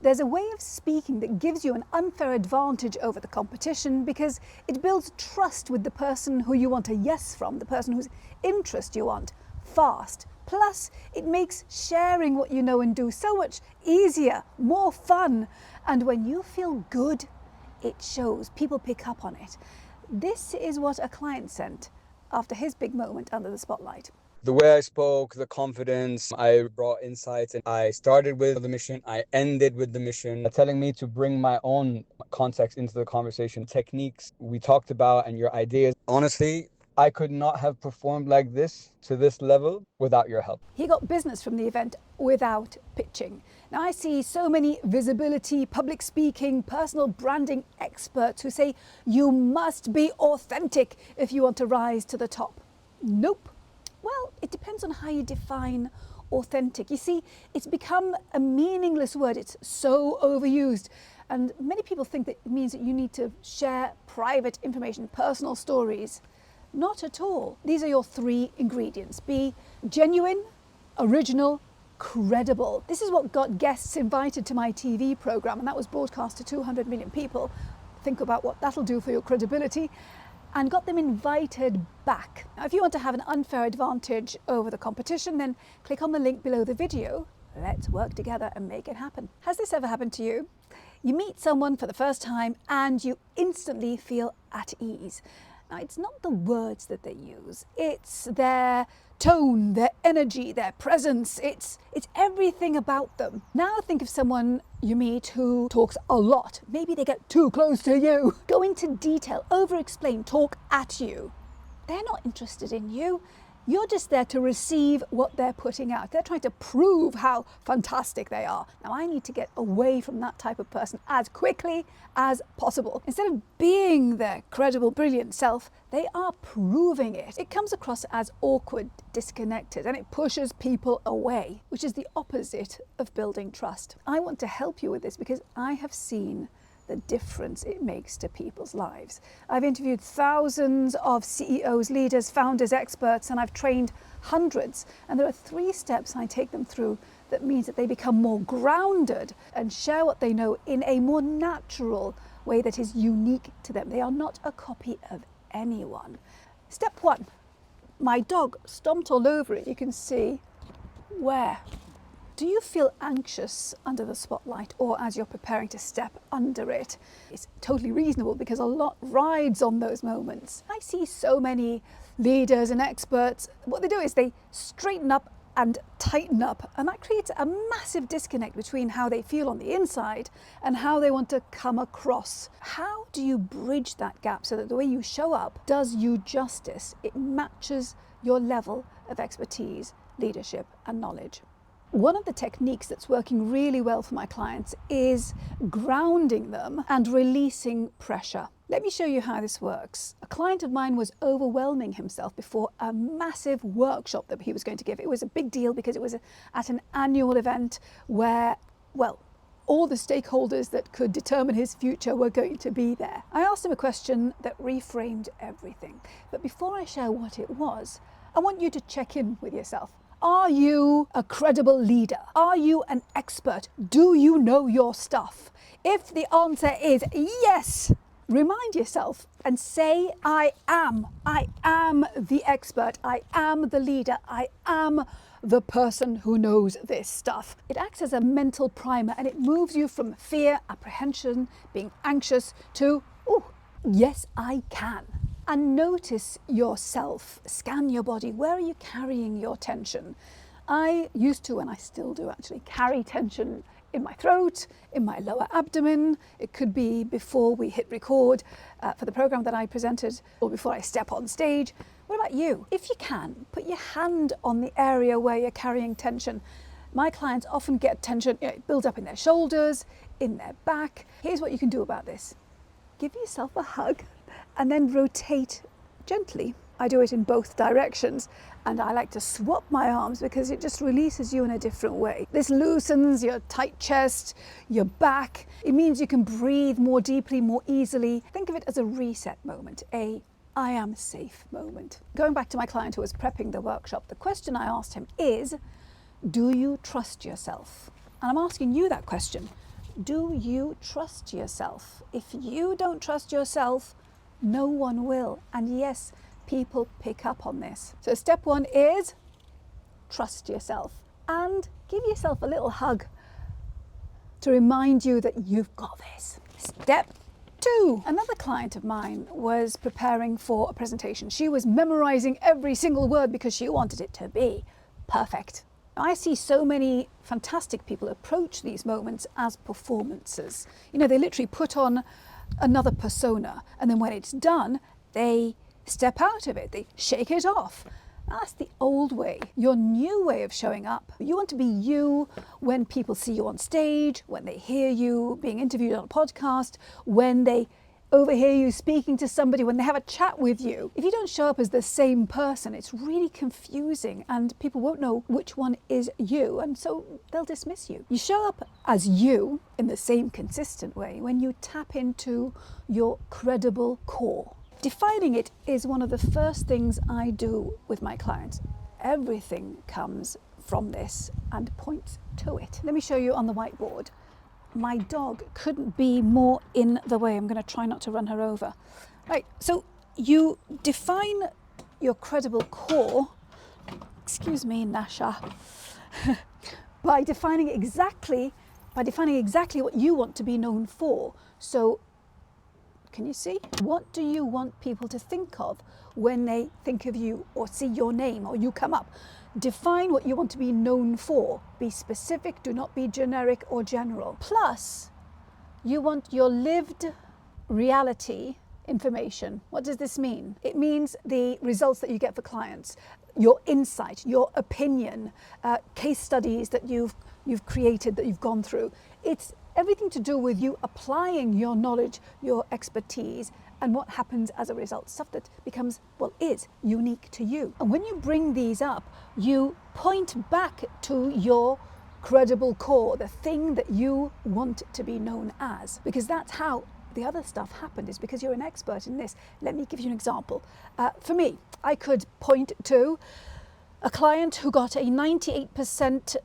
There's a way of speaking that gives you an unfair advantage over the competition because it builds trust with the person who you want a yes from, the person whose interest you want, fast. Plus, it makes sharing what you know and do so much easier, more fun. And when you feel good, it shows. People pick up on it. This is what a client sent after his big moment under the spotlight. The way I spoke, the confidence, I brought insights, and I started with the mission, I ended with the mission, telling me to bring my own context into the conversation, techniques we talked about and your ideas. Honestly, I could not have performed like this to this level without your help. He got business from the event without pitching. Now I see so many visibility, public speaking, personal branding experts who say you must be authentic if you want to rise to the top. Nope. Well, it depends on how you define authentic. You see, it's become a meaningless word. It's so overused. And many people think that it means that you need to share private information, personal stories. Not at all. These are your 3 ingredients. Be genuine, original, credible. This is what got guests invited to my TV program, and that was broadcast to 200 million people. Think about what that'll do for your credibility. And got them invited back. Now, if you want to have an unfair advantage over the competition, then click on the link below the video. Let's work together and make it happen. Has this ever happened to you? You meet someone for the first time and you instantly feel at ease. Now, it's not the words that they use, it's their tone, their energy, their presence, it's everything about them. Now think of someone you meet who talks a lot. Maybe they get too close to you. Go into detail, over-explain, talk at you. They're not interested in you. You're just there to receive what they're putting out. They're trying to prove how fantastic they are. Now, I need to get away from that type of person as quickly as possible. Instead of being their credible, brilliant self, they are proving it. It comes across as awkward, disconnected, and it pushes people away, which is the opposite of building trust. I want to help you with this because I have seen the difference it makes to people's lives. I've interviewed thousands of CEOs, leaders, founders, experts, and I've trained hundreds. And there are 3 steps I take them through that means that they become more grounded and share what they know in a more natural way that is unique to them. They are not a copy of anyone. Step 1, my dog stomped all over it. You can see where. Do you feel anxious under the spotlight or as you're preparing to step under it? It's totally reasonable because a lot rides on those moments. I see so many leaders and experts, what they do is they straighten up and tighten up, and that creates a massive disconnect between how they feel on the inside and how they want to come across. How do you bridge that gap so that the way you show up does you justice? It matches your level of expertise, leadership, and knowledge. One of the techniques that's working really well for my clients is grounding them and releasing pressure. Let me show you how this works. A client of mine was overwhelming himself before a massive workshop that he was going to give. It was a big deal because it was at an annual event where, well, all the stakeholders that could determine his future were going to be there. I asked him a question that reframed everything. But before I share what it was, I want you to check in with yourself. Are you a credible leader? Are you an expert? Do you know your stuff? If the answer is yes, remind yourself and say, I am the expert. I am the leader. I am the person who knows this stuff. It acts as a mental primer and it moves you from fear, apprehension, being anxious to, oh, yes, I can. And notice yourself, scan your body. Where are you carrying your tension? I used to, and I still do actually, carry tension in my throat, in my lower abdomen. It could be before we hit record for the program that I presented or before I step on stage. What about you? If you can, put your hand on the area where you're carrying tension. My clients often get tension build up in their shoulders, in their back. Here's what you can do about this. Give yourself a hug and then rotate gently. I do it in both directions, and I like to swap my arms because it just releases you in a different way. This loosens your tight chest, your back. It means you can breathe more deeply, more easily. Think of it as a reset moment, a I am safe moment. Going back to my client who was prepping the workshop, the question I asked him is, do you trust yourself? And I'm asking you that question. Do you trust yourself? If you don't trust yourself, no one will. And yes, people pick up on this. So step 1 is trust yourself and give yourself a little hug to remind you that you've got this. Step 2. Another client of mine was preparing for a presentation. She was memorizing every single word because she wanted it to be perfect. I see so many fantastic people approach these moments as performances. You know, they literally put on another persona, and then when it's done, they step out of it, they shake it off. That's the old way. Your new way of showing up. You want to be you when people see you on stage, when they hear you being interviewed on a podcast, when they overhear you speaking to somebody, when they have a chat with you. If you don't show up as the same person, it's really confusing and people won't know which one is you, and so they'll dismiss you. You show up as you in the same consistent way when you tap into your credible core. Defining it is one of the first things I do with my clients. Everything comes from this and points to it. Let me show you on the whiteboard. My dog couldn't be more in the way. I'm going to try not to run her over. Right, so you define your credible core, excuse me, Nasha, by defining exactly what you want to be known for. So can you see? What do you want people to think of when they think of you or see your name or you come up? Define what you want to be known for. Be specific, do not be generic or general. Plus, you want your lived reality information. What does this mean? It means the results that you get for clients, your insight, your opinion, case studies that you've created, that you've gone through. It's everything to do with you applying your knowledge, your expertise, and what happens as a result, stuff that becomes, is unique to you. And when you bring these up, you point back to your credible core, the thing that you want to be known as, because that's how the other stuff happened, is because you're an expert in this. Let me give you an example. For me, I could point to a client who got a 98%,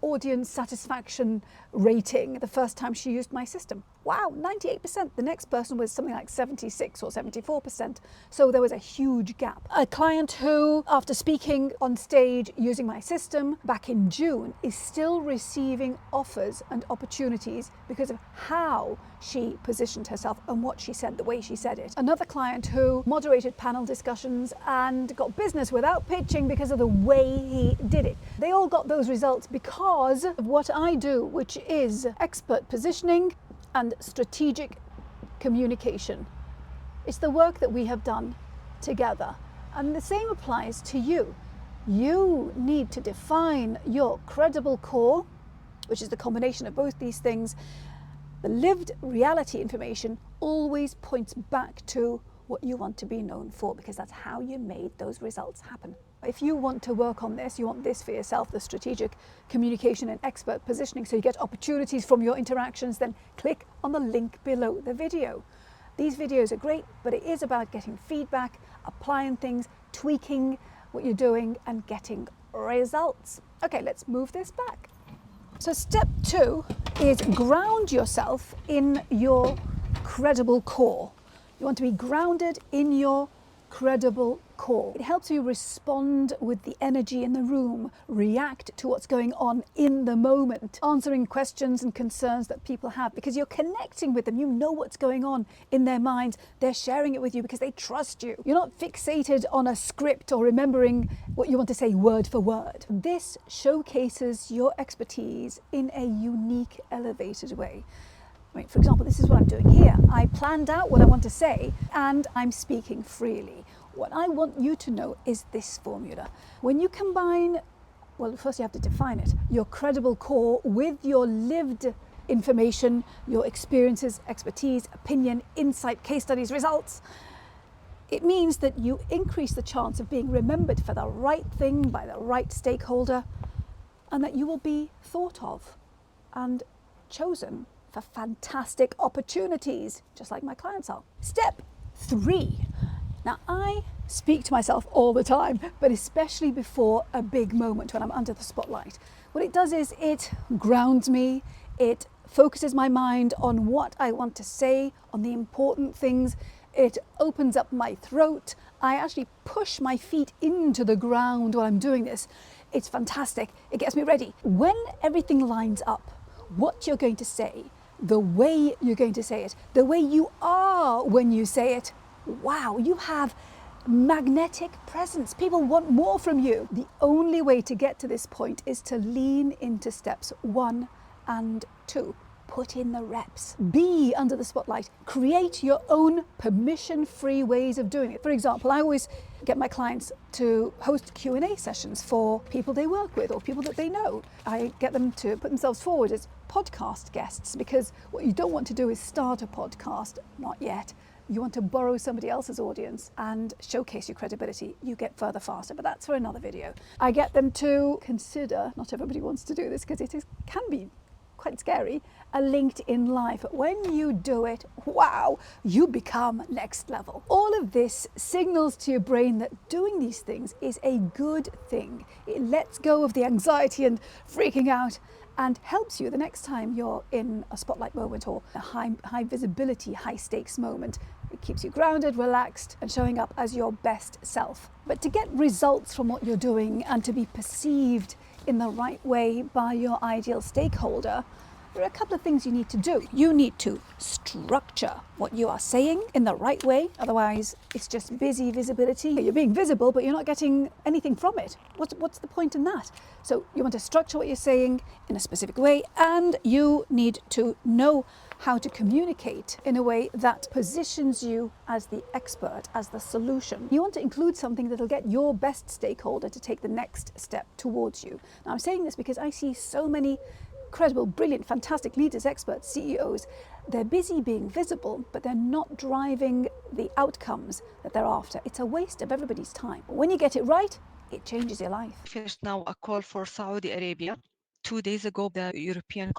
audience satisfaction rating the first time she used my system. Wow, 98%. The next person was something like 76 or 74%. So there was a huge gap. A client who, after speaking on stage using my system back in June, is still receiving offers and opportunities because of how she positioned herself and what she said, the way she said it. Another client who moderated panel discussions and got business without pitching because of the way he did it. They all got those results because of what I do, which is expert positioning and strategic communication. It's the work that we have done together. And the same applies to you. You need to define your credible core, which is the combination of both these things. The lived reality information always points back to what you want to be known for, because that's how you made those results happen. If you want to work on this, you want this for yourself, the strategic communication and expert positioning, so you get opportunities from your interactions, then click on the link below the video. These videos are great, but it is about getting feedback, applying things, tweaking what you're doing and getting results. Okay, let's move this back. So step 2 is ground yourself in your credible core. You want to be grounded in your credible core. It helps you respond with the energy in the room, react to what's going on in the moment, answering questions and concerns that people have, because you're connecting with them. You know what's going on in their minds. They're sharing it with you because they trust you. You're not fixated on a script or remembering what you want to say word for word. This showcases your expertise in a unique, elevated way. I mean, for example, this is what I'm doing here. I planned out what I want to say and I'm speaking freely. What I want you to know is this formula. When you combine, first you have to define it, your credible core with your lived information, your experiences, expertise, opinion, insight, case studies, results, it means that you increase the chance of being remembered for the right thing by the right stakeholder, and that you will be thought of and chosen for fantastic opportunities, just like my clients are. Step 3. Now, I speak to myself all the time, but especially before a big moment when I'm under the spotlight. What it does is it grounds me, it focuses my mind on what I want to say, on the important things. It opens up my throat. I actually push my feet into the ground while I'm doing this. It's fantastic. It gets me ready. When everything lines up, what you're going to say, the way you're going to say it, the way you are when you say it, wow, you have magnetic presence. People want more from you. The only way to get to this point is to lean into steps 1 and 2. Put in the reps. Be under the spotlight. Create your own permission-free ways of doing it. For example, I always get my clients to host Q&A sessions for people they work with or people that they know. I get them to put themselves forward as podcast guests, because what you don't want to do is start a podcast, not yet. You want to borrow somebody else's audience and showcase your credibility. You get further faster, but that's for another video. I get them to consider, not everybody wants to do this because can be quite scary, a LinkedIn Live. But when you do it, wow, you become next level. All of this signals to your brain that doing these things is a good thing. It lets go of the anxiety and freaking out and helps you the next time you're in a spotlight moment or a high visibility, high stakes moment. It keeps you grounded, relaxed, and showing up as your best self. But to get results from what you're doing and to be perceived in the right way by your ideal stakeholder, there are a couple of things you need to do. You need to structure what you are saying in the right way. Otherwise, it's just busy visibility. You're being visible, but you're not getting anything from it. What's the point in that? So you want to structure what you're saying in a specific way, and you need to know how to communicate in a way that positions you as the expert, as the solution. You want to include something that'll get your best stakeholder to take the next step towards you. Now, I'm saying this because I see so many incredible, brilliant, fantastic leaders, experts, CEOs. They're busy being visible, but they're not driving the outcomes that they're after. It's a waste of everybody's time. When you get it right, it changes your life. Finished now a call for Saudi Arabia. 2 days ago, the European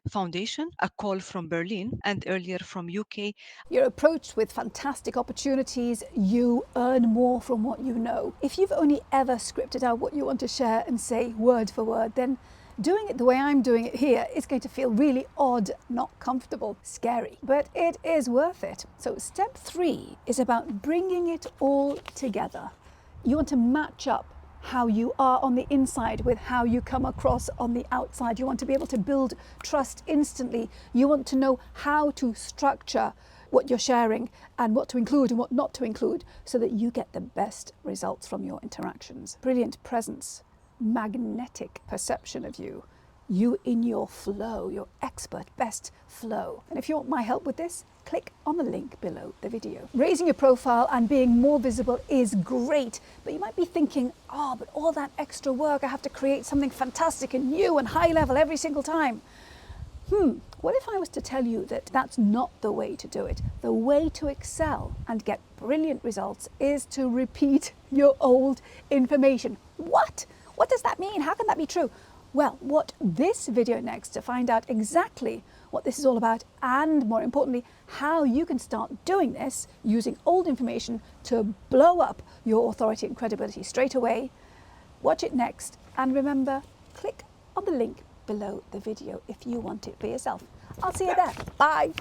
Foundation, a call from Berlin, and earlier from UK. You're approached with fantastic opportunities. You earn more from what you know. If you've only ever scripted out what you want to share and say word for word, then doing it the way I'm doing it here is going to feel really odd, not comfortable, scary, but it is worth it. So step 3 is about bringing it all together. You want to match up how you are on the inside with how you come across on the outside. You want to be able to build trust instantly. You want to know how to structure what you're sharing and what to include and what not to include so that you get the best results from your interactions. Brilliant presence, magnetic perception of you, you in your flow, your expert best flow. And if you want my help with this, click on the link below the video. Raising your profile and being more visible is great, but you might be thinking, but all that extra work, I have to create something fantastic and new and high level every single time. What if I was to tell you that that's not the way to do it? The way to excel and get brilliant results is to repeat your old information. What? What does that mean? How can that be true? Well, watch this video next to find out exactly what this is all about and, more importantly, how you can start doing this using old information to blow up your authority and credibility straight away. Watch it next, and remember, click on the link below the video if you want it for yourself. I'll see you there. Bye.